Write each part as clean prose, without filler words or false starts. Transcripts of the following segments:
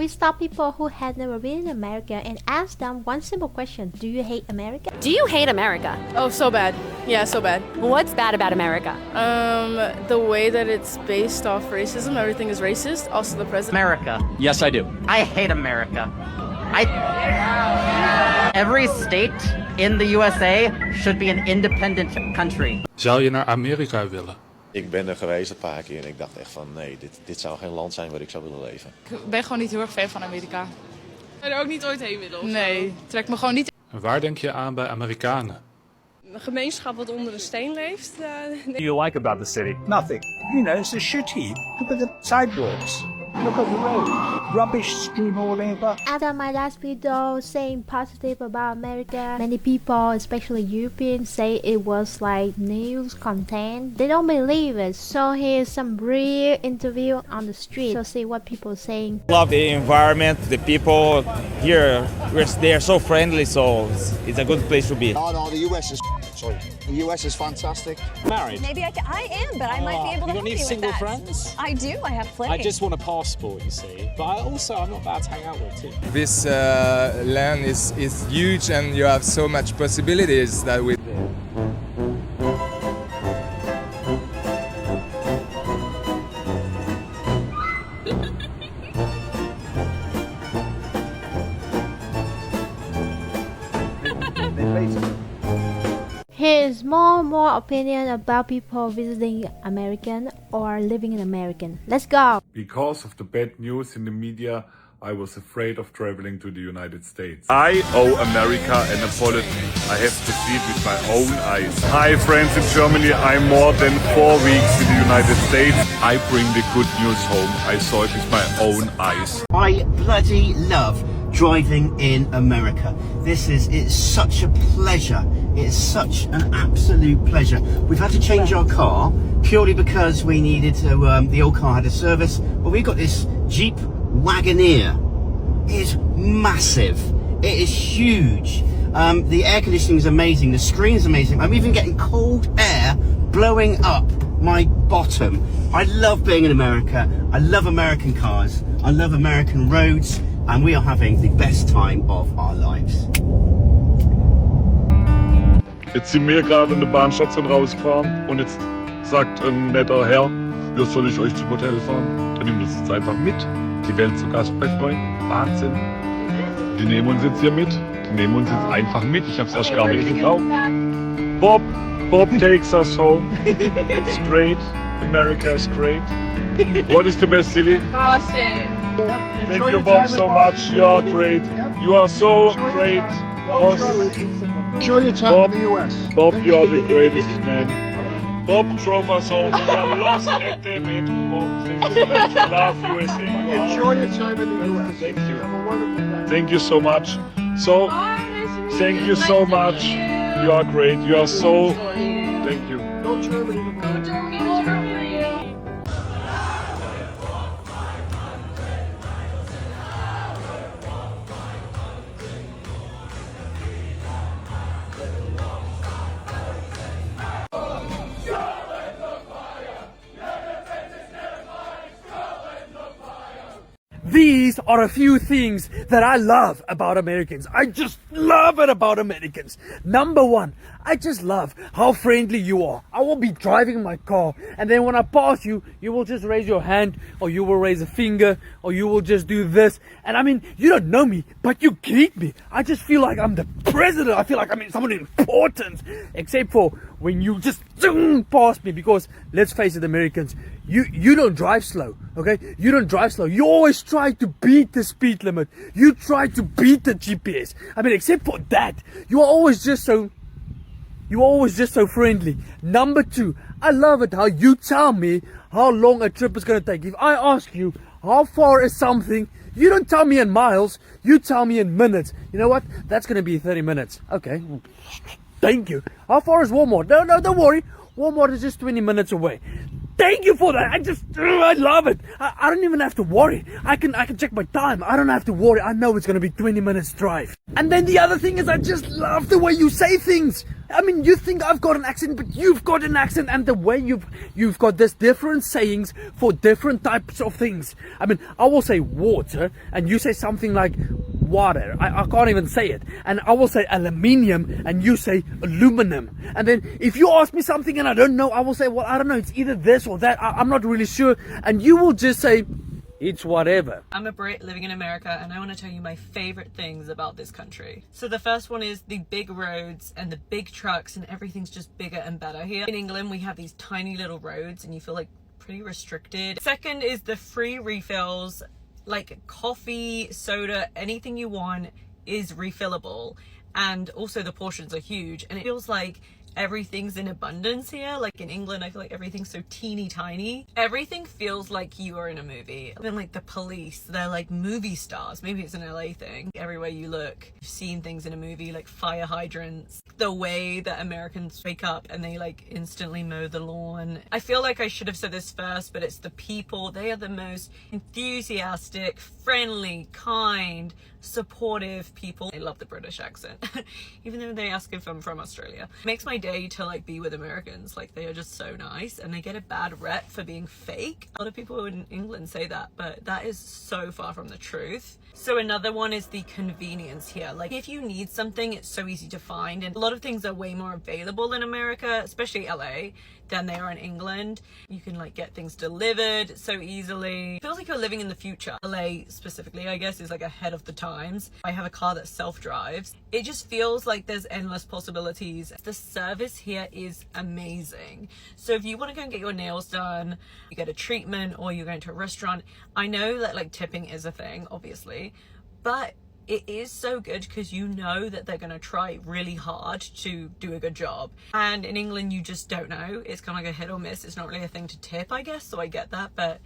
We stop people who had never been in America and ask them one simple question. Do you hate America? Do you hate America? Oh, so bad. Yeah, so bad. What's bad about America? The way that it's based off racism, everything is racist. Also the president. America. Yes, I do. I hate America. Every state in the USA should be an independent country. Zou je naar Amerika willen? Ik ben er geweest een paar keer en ik dacht echt van nee, dit zou geen land zijn waar ik zou willen leven. Ik ben gewoon niet heel erg fan van Amerika. Ik zou er ook niet ooit heen willen. Nee, trekt me gewoon niet. En waar denk je aan bij Amerikanen? Een gemeenschap wat onder een steen leeft. What do you like about the city? Nothing. You know, it's a shit heap. Look at the sidewalks. Look at the road. Rubbish strewn all over. After my last video saying positive about America, many people, especially Europeans, say it was like news content. They don't believe it. So here's some real interview on the street. So see what people are saying. Love the environment, the people here. They are so friendly, so it's a good place to be. No, the US is sorry. The US is fantastic. Married? Maybe I am, but I might be able to help you with that. You got any single friends? I do. I have plenty. I just want a passport, you see. But I'm not bad to hang out with too. This land is huge, and you have so much possibilities that we. Here's more opinion about people visiting American or living in American. Let's go! Because of the bad news in the media, I was afraid of traveling to the United States. I owe America an apology. I have to see it with my own eyes. Hi friends in Germany, I'm more than 4 weeks in the United States. I bring the good news home. I saw it with my own eyes. I bloody love driving in America. It's such a pleasure. It's such an absolute pleasure. We've had to change our car purely because we needed to, the old car had a service, but we've got this Jeep Wagoneer. It is massive. It is huge. The air conditioning is amazing. The screen is amazing. I'm even getting cold air blowing up my bottom. I love being in America. I love American cars. I love American roads. And we are having the best time of our lives. Jetzt sind wir gerade in der Bahnstation rausgefahren und jetzt sagt ein netter Herr, ja, soll ich euch zum Hotel fahren? Dann nehmen wir uns jetzt einfach mit. Die Welt zu Gast bei Freunden. Wahnsinn. Die nehmen uns jetzt hier mit. Die nehmen uns jetzt einfach mit. Ich hab's erst gar nicht geglaubt. Bob takes us home. It's great. America is great. What is the best city? Boston. Thank you, Bob, so much. You are great. You are so great. Enjoy your time in the US. Bob, you are the greatest man. Bob drove us home. We are lost at the Bob, thank you so much. Love USA. Enjoy your time in the US. Thank you. Have a wonderful day. Thank you so much. So, thank you so much. You are great. You are so. Thank you. Go Germany. Go Germany, go Germany. These are a few things that I love about Americans. I just love it about Americans. Number one, I just love how friendly you are. I will be driving my car, and then when I pass you, you will just raise your hand, or you will raise a finger, or you will just do this. And I mean, you don't know me, but you greet me. I just feel like I'm the president. I feel like I'm someone important, except for when you just zoom past me, because let's face it, Americans, you don't drive slow, okay? You don't drive slow. You always try to beat the speed limit. You try to beat the GPS. I mean, except for that, you're always just so friendly. Number two, I love it how you tell me how long a trip is going to take. If I ask you how far is something, you don't tell me in miles, you tell me in minutes. You know what? That's going to be 30 minutes. Okay. Thank you. How far is Walmart? No, don't worry. Walmart is just 20 minutes away. thank you for that. I love it. I don't even have to worry. I can check my time. I don't have to worry. I know it's gonna be 20 minutes drive. And then the other thing is, I just love the way you say things. I mean, you think I've got an accent, but you've got an accent, and the way you've got this different sayings for different types of things. I mean, I will say water, and you say something like water. I can't even say it. And I will say aluminium, and you say aluminum. And then if you ask me something and I don't know, I will say, well, I don't know. It's either this or that. I'm not really sure. And you will just say, it's whatever. I'm a Brit living in America, and I want to tell you my favorite things about this country. So the first one is the big roads and the big trucks, and everything's just bigger and better here. In England, we have these tiny little roads and you feel like pretty restricted. Second is the free refills, like coffee, soda, anything you want is refillable. And also the portions are huge, and it feels like everything's in abundance here. Like in England, I feel like everything's so teeny tiny. Everything feels like you are in a movie. Even like the police, they're like movie stars. Maybe it's an LA thing. Everywhere you look, you've seen things in a movie, like fire hydrants. The way that Americans wake up and they like instantly mow the lawn. I feel like I should have said this first, but it's the people. They are the most enthusiastic, friendly, kind, supportive people. I love the British accent, even though they ask if I'm from Australia. It makes my day to like be with Americans. Like, they are just so nice, and they get a bad rep for being fake. A lot of people in England say that, but that is so far from the truth. So another one is the convenience here. Like, if you need something, it's so easy to find, and a lot of things are way more available in America, especially LA, than they are in England. You can like get things delivered so easily. It feels like you're living in the future. LA specifically, I guess, is like ahead of the times. I have a car that self-drives. It just feels like there's endless possibilities. The service here is amazing. So if you want to go and get your nails done, you get a treatment, or you're going to a restaurant, I know that like tipping is a thing, obviously, but it is so good because you know that they're going to try really hard to do a good job. And in England, you just don't know. It's kind of like a hit or miss. It's not really a thing to tip, I guess, so I get that. But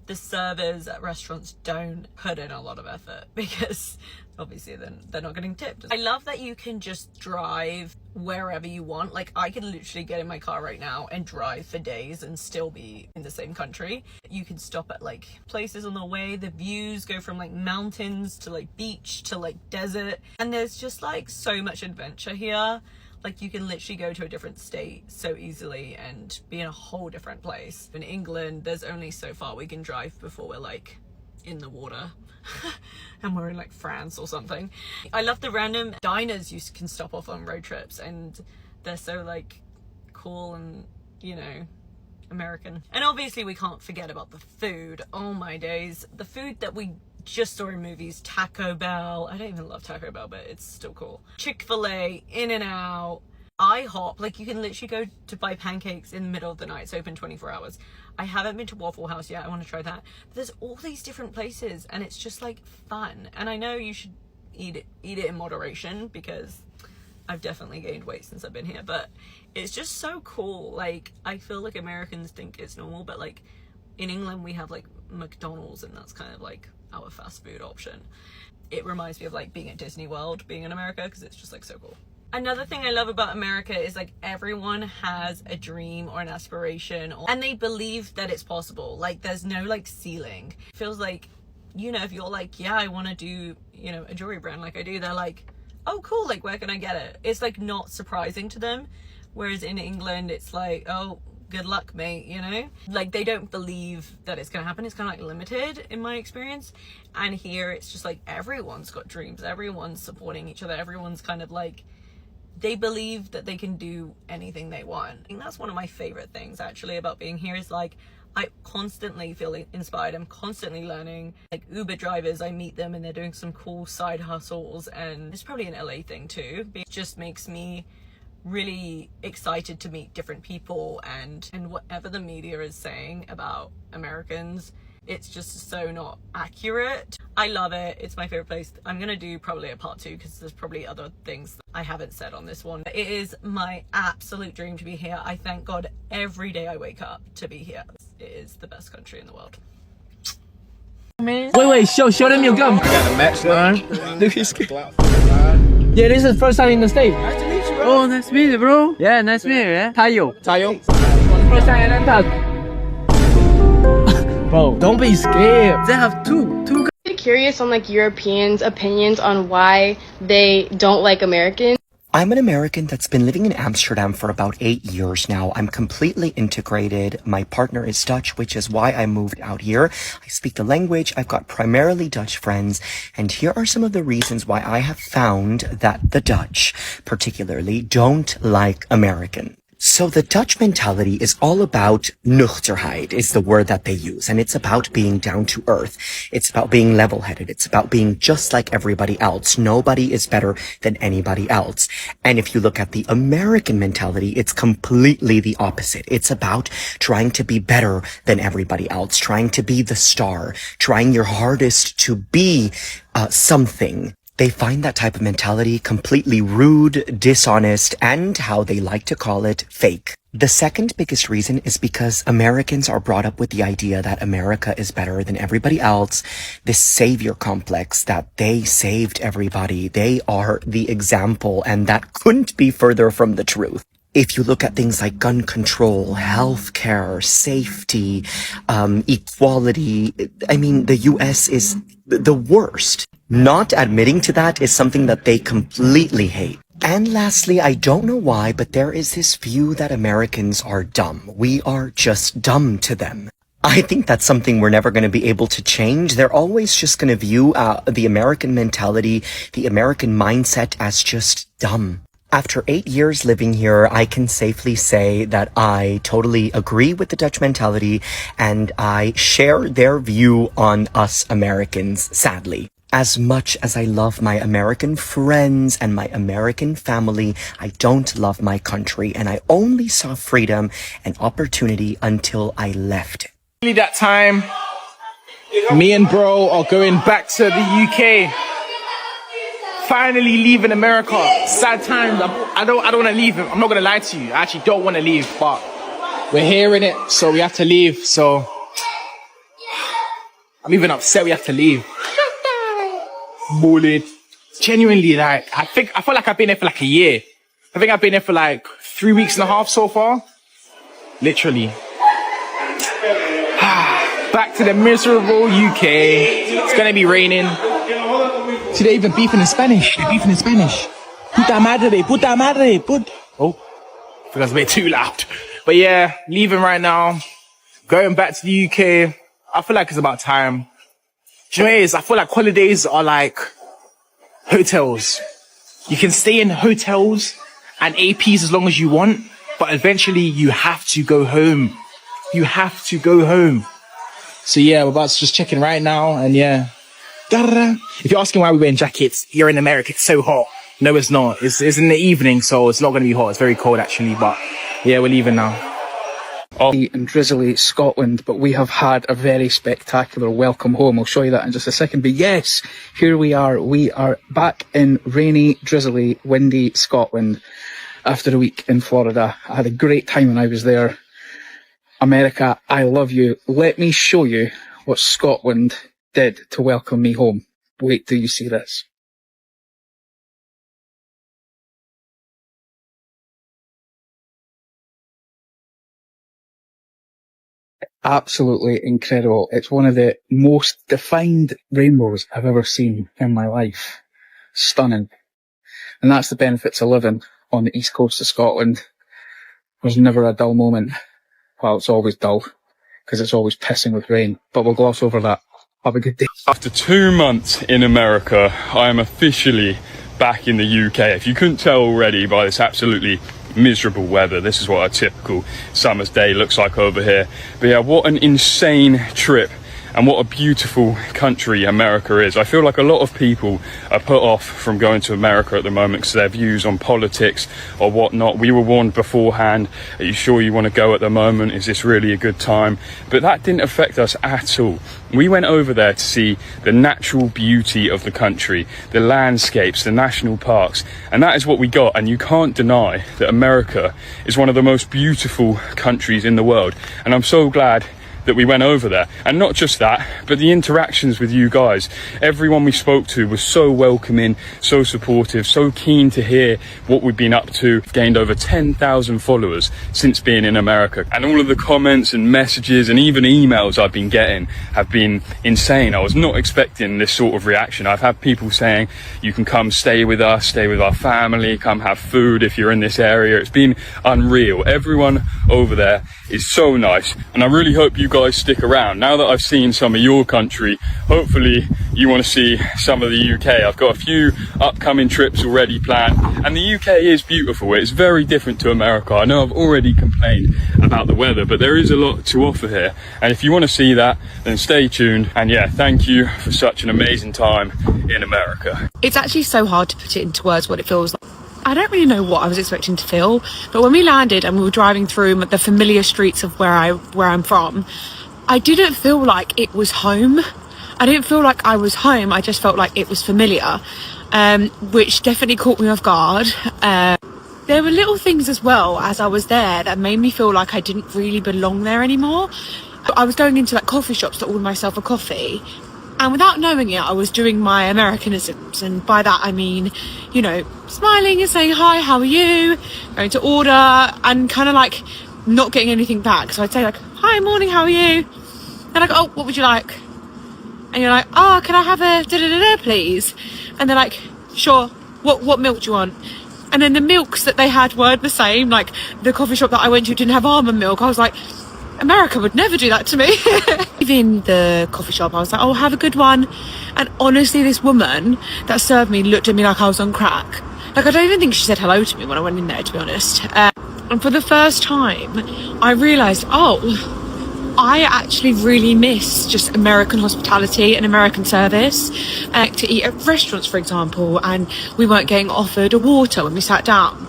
the servers at restaurants don't put in a lot of effort because obviously then they're not getting tipped. I love that you can just drive wherever you want. Like, I can literally get in my car right now and drive for days and still be in the same country. You can stop at like places on the way. The views go from like mountains to like beach to like desert, and there's just like so much adventure here. Like, you can literally go to a different state so easily and be in a whole different place. In England, there's only so far we can drive before we're like in the water and we're in like France or something. I love the random diners you can stop off on road trips, and they're so like cool and, you know, American. And obviously we can't forget about the food. Oh my days, the food that we just saw in movies. Taco Bell. I don't even love Taco Bell, but it's still cool. Chick-fil-A, In-N-Out, IHOP. Like, you can literally go to buy pancakes in the middle of the night. It's open 24 hours. I haven't been to Waffle House yet. I want to try that. But there's all these different places, and it's just like fun. And I know you should eat it in moderation, because I've definitely gained weight since I've been here, but it's just so cool. Like, I feel like Americans think it's normal, but like in England we have like McDonald's, and that's kind of like our fast food option. It reminds me of like being at Disney World, being in America, because it's just like so cool. Another thing I love about America is like everyone has a dream or an aspiration, and they believe that it's possible. Like, there's no like ceiling. It feels like, you know, if you're like, yeah, I want to do, you know, a jewelry brand like I do, they're like, oh cool, like where can I get it? It's like not surprising to them. Whereas in England, it's like, oh, good luck, mate, you know? Like, they don't believe that it's gonna happen. It's kind of like limited in my experience. And here it's just like everyone's got dreams, everyone's supporting each other, everyone's kind of like, they believe that they can do anything they want. And that's one of my favorite things actually about being here, is like I constantly feel inspired. I'm constantly learning. Like Uber drivers, I meet them and they're doing some cool side hustles, and it's probably an LA thing too. It just makes me really excited to meet different people, and whatever the media is saying about Americans, it's just so not accurate. I love it. It's my favorite place. I'm gonna do probably a part 2 because there's probably other things that I haven't said on this one. It is my absolute dream to be here. I thank God every day I wake up to be here. It is the best country in the world. Wait, show them your gum. I got a match line. Look, he's yeah, this is first time in the States. Nice to meet you, bro. Oh, nice to meet you, bro. Yeah, nice to meet you, yeah. Tayo. First time in the Bro, don't be scared. They have two Curious on like Europeans' opinions on why they don't like Americans. I'm an American that's been living in Amsterdam for about 8 years now. I'm completely integrated. My partner is Dutch, which is why I moved out here. I speak the language. I've got primarily Dutch friends. And here are some of the reasons why I have found that the Dutch, particularly, don't like Americans. So the Dutch mentality is all about nuchterheid is the word that they use. And it's about being down to earth. It's about being level-headed. It's about being just like everybody else. Nobody is better than anybody else. And if you look at the American mentality, it's completely the opposite. It's about trying to be better than everybody else, trying to be the star, trying your hardest to be something. They find that type of mentality completely rude, dishonest, and how they like to call it, fake. The second biggest reason is because Americans are brought up with the idea that America is better than everybody else, this savior complex that they saved everybody. They are the example, and that couldn't be further from the truth. If you look at things like gun control, healthcare, safety, equality, I mean, the US is the worst. Not admitting to that is something that they completely hate. And lastly, I don't know why, but there is this view that Americans are dumb. We are just dumb to them. I think that's something we're never going to be able to change. They're always just going to view the American mentality, the American mindset as just dumb. After 8 years living here, I can safely say that I totally agree with the Dutch mentality, and I share their view on us Americans, sadly. As much as I love my American friends and my American family, I don't love my country, and I only saw freedom and opportunity until I left it. That time, me and bro are going back to the UK. Finally leaving America. Sad times. I don't want to leave. I'm not gonna lie to you. I actually don't want to leave, but we're hearing it, so we have to leave. So I'm even upset we have to leave. Bullet. Genuinely, like I feel like I've been there for like a year. I think I've been there for like 3 weeks and a half so far. Literally. Back to the miserable UK. It's gonna be raining. See, they're even beefing in Spanish. They're beefing in Spanish. Puta madre, puta madre, put. Oh, I think that's a bit too loud. But yeah, leaving right now. Going back to the UK. I feel like it's about time. Do you know what it is? I feel like holidays are like hotels. You can stay in hotels and APs as long as you want, but eventually you have to go home. You have to go home. So yeah, we're about to just check in right now, and yeah. If you're asking why we're wearing jackets, here in America, it's so hot. No, it's not. It's in the evening, so it's not going to be hot. It's very cold, actually, but yeah, we're leaving now. In drizzly Scotland, but we have had a very spectacular welcome home. I'll show you that in just a second. But yes, here we are. We are back in rainy, drizzly, windy Scotland after a week in Florida. I had a great time when I was there. America, I love you. Let me show you what Scotland did to welcome me home. Wait till you see this. Absolutely incredible. It's one of the most defined rainbows I've ever seen in my life. Stunning. And that's the benefits of living on the east coast of Scotland. There's never a dull moment. Well, it's always dull, because it's always pissing with rain. But we'll gloss over that. Have a good day. After 2 months in America, I am officially back in the UK. If you couldn't tell already by this absolutely miserable weather, this is what a typical summer's day looks like over here. But yeah, what an insane trip, and what a beautiful country America is. I feel like a lot of people are put off from going to America at the moment because their views on politics or whatnot. We were warned beforehand, are you sure you want to go at the moment? Is this really a good time? But that didn't affect us at all. We went over there to see the natural beauty of the country, the landscapes, the national parks, and that is what we got. And you can't deny that America is one of the most beautiful countries in the world. And I'm so glad that we went over there. And not just that, but the interactions with you guys. Everyone we spoke to was so welcoming, so supportive, so keen to hear what we've been up to. We've gained over 10,000 followers since being in America, and all of the comments and messages and even emails I've been getting have been insane. I was not expecting this sort of reaction. I've had people saying you can come stay with us, stay with our family, come have food if you're in this area. It's been unreal. Everyone over there is so nice, and I really hope you guys stick around. Now that I've seen some of your country, hopefully you want to see some of the UK. I've got a few upcoming trips already planned, and the UK is beautiful. It's very different to America. I know I've already complained about the weather, but there is a lot to offer here, and if you want to see that, then stay tuned. And yeah, thank you for such an amazing time in America. It's actually so hard to put it into words what it feels like. I don't really know what I was expecting to feel, but when we landed and we were driving through the familiar streets of where I'm from, I didn't feel like it was home. I didn't feel like I was home. I just felt like it was familiar, which definitely caught me off guard. There were little things as well as I was there that made me feel like I didn't really belong there anymore. I was going into like coffee shops to order myself a coffee, and without knowing it, I was doing my Americanisms, and by that I mean, you know, smiling and saying hi, how are you, going to order, and kind of like not getting anything back. So I'd say like, hi, morning, how are you? And I go, oh, what would you like? And you're like, oh, can I have a da-da-da-da, please? And they're like, sure, what milk do you want? And then the milks that they had weren't the same. Like the coffee shop that I went to didn't have almond milk. I was like, America would never do that to me. Even the coffee shop, I was like, oh, have a good one. And honestly, this woman that served me looked at me like I was on crack. Like, I don't even think she said hello to me when I went in there, to be honest. And for the first time, I realised, oh, I actually really miss just American hospitality and American service. To eat at restaurants, for example, and we weren't getting offered a water when we sat down.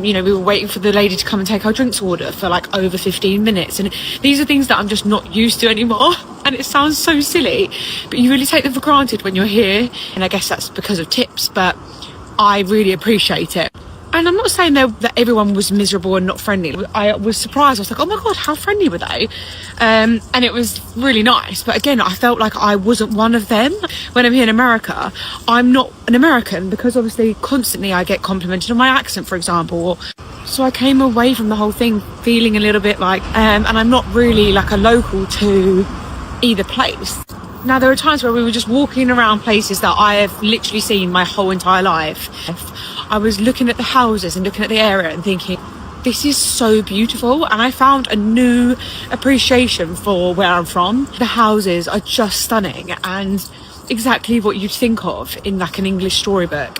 You know, we were waiting for the lady to come and take our drinks order for like over 15 minutes. And these are things that I'm just not used to anymore. And it sounds so silly, but you really take them for granted when you're here. And I guess that's because of tips, but I really appreciate it. And I'm not saying that everyone was miserable and not friendly. I was surprised. I was like, oh my God, how friendly were they? And it was really nice. But again, I felt like I wasn't one of them. When I'm here in America, I'm not an American because obviously constantly I get complimented on my accent, for example. So I came away from the whole thing feeling a little bit like, and I'm not really like a local to either place. Now, there are times where we were just walking around places that I have literally seen my whole entire life. I was looking at the houses and looking at the area and thinking, this is so beautiful. And I found a new appreciation for where I'm from. The houses are just stunning and exactly what you'd think of in like an English storybook.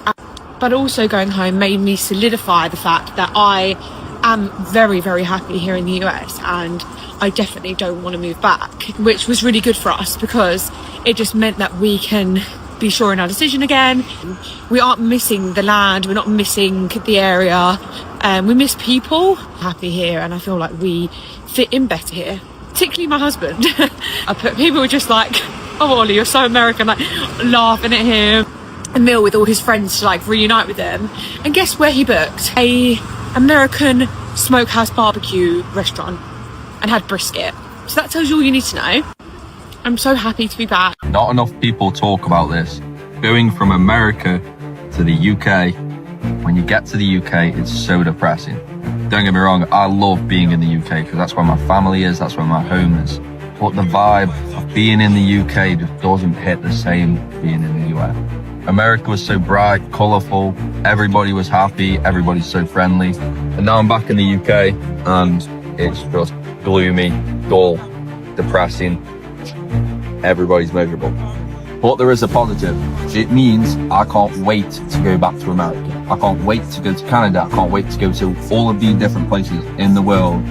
But also going home made me solidify the fact that I am very, very happy here in the US, and I definitely don't want to move back, which was really good for us because it just meant that we can be sure in our decision again. We aren't missing the land, we're not missing the area, we miss people. Happy here, and I feel like we fit in better here, particularly my husband. People were just like, oh Ollie, you're so American, like laughing at him. A meal with all his friends to like reunite with them, and guess where he booked? A American smokehouse barbecue restaurant, and had brisket. So that tells you all you need to know. I'm so happy to be back. Not enough people talk about this. Going from America to the UK, when you get to the UK, it's so depressing. Don't get me wrong, I love being in the UK because that's where my family is, that's where my home is. But the vibe of being in the UK just doesn't hit the same being in the US. America was so bright, colourful, everybody was happy, everybody's so friendly. And now I'm back in the UK and it's just gloomy, dull, depressing. Everybody's miserable. But there is a positive. It means I can't wait to go back to America. I can't wait to go to Canada. I can't wait to go to all of these different places in the world